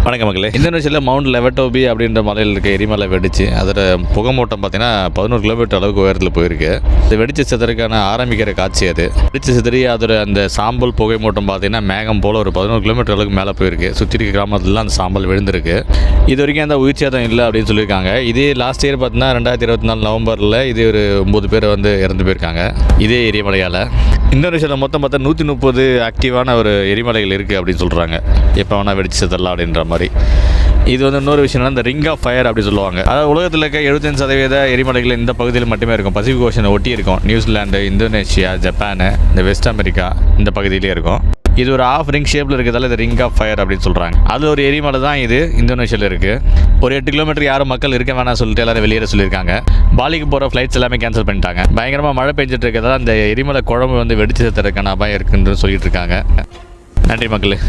வணக்கம் மக்களே. இந்தோனேஷியாவில் மவுண்ட் லெவட்டோபி அப்படின்ற மலையில் இருக்க எரிமலை வெடிச்சு அதோட புகைமூட்டம் பார்த்தீங்கன்னா 11 கிலோமீட்டர் அளவுக்கு உயரத்தில் போயிருக்கு. இது வெடிச்சு சிதறதுக்கான ஆரம்பிக்கிற காட்சி. அது வெடிச்சு சிதறி அதோட அந்த சாம்பல் புகைமூட்டம் பார்த்தீங்கன்னா மேகம் போல் ஒரு 11 கிலோமீட்டர் அளவுக்கு மேலே போயிருக்கு. சுற்றி இருக்க கிராமத்துலாம் அந்த சாம்பல் விழுந்திருக்கு. இது வரைக்கும் அந்த உயிர் சேதம் இல்லை அப்படின்னு சொல்லியிருக்காங்க. இதே லாஸ்ட் இயர் பார்த்தீங்கன்னா 2024 நவம்பரில் இது ஒரு 9 பேர் இறந்து போயிருக்காங்க இதே எரிமலையால். இந்தோனேஷியாவில் மொத்தம் பார்த்தா 130 ஆக்டிவான ஒரு எரிமலைகள் இருக்குது அப்படின்னு சொல்கிறாங்க. எப்போ வேணால் வெடிச்சு சிதறலாம் அப்படின்ற மாதிரி. இது இன்னொரு விஷயம், இந்த ரிங் ஆஃப் ஃபயர் அப்படி சொல்லுவாங்க. அதாவது உலகத்தில் இருக்க 75% எரிமலைகள் இந்த பகுதியில் மட்டுமே இருக்கும். பசிபிக் ஓஷனை ஒட்டி இருக்கும். நியூசிலாந்து, இந்தோனேஷியா, ஜப்பானு, இந்த வெஸ்ட் அமெரிக்கா இந்த பகுதியிலே இருக்கும். இது ஒரு ஆஃப் ரிங் ஷேப்பில் இருக்கிறதால இது ரிங் ஆஃப் ஃபயர் அப்படின்னு சொல்கிறாங்க. அது ஒரு எரிமலை தான் இது இந்தோனேஷியாவில் இருக்குது. ஒரு 8 கிலோமீட்டர் யாரும் மக்கள் இருக்க வேணாம் சொல்லிட்டு எல்லாரும் வெளியேற சொல்லியிருக்காங்க. பாலிக்கு போகிற ஃப்ளைட்ஸ் எல்லாமே கேன்சல் பண்ணிட்டாங்க. பயங்கரமாக மழை பெஞ்சிட்டு இருக்கிறதால அந்த எரிமலை குழம்பு வெடிச்சு தரக்கான அபாயம் இருக்குன்னு சொல்லிட்டு இருக்காங்க. நன்றி மக்களே.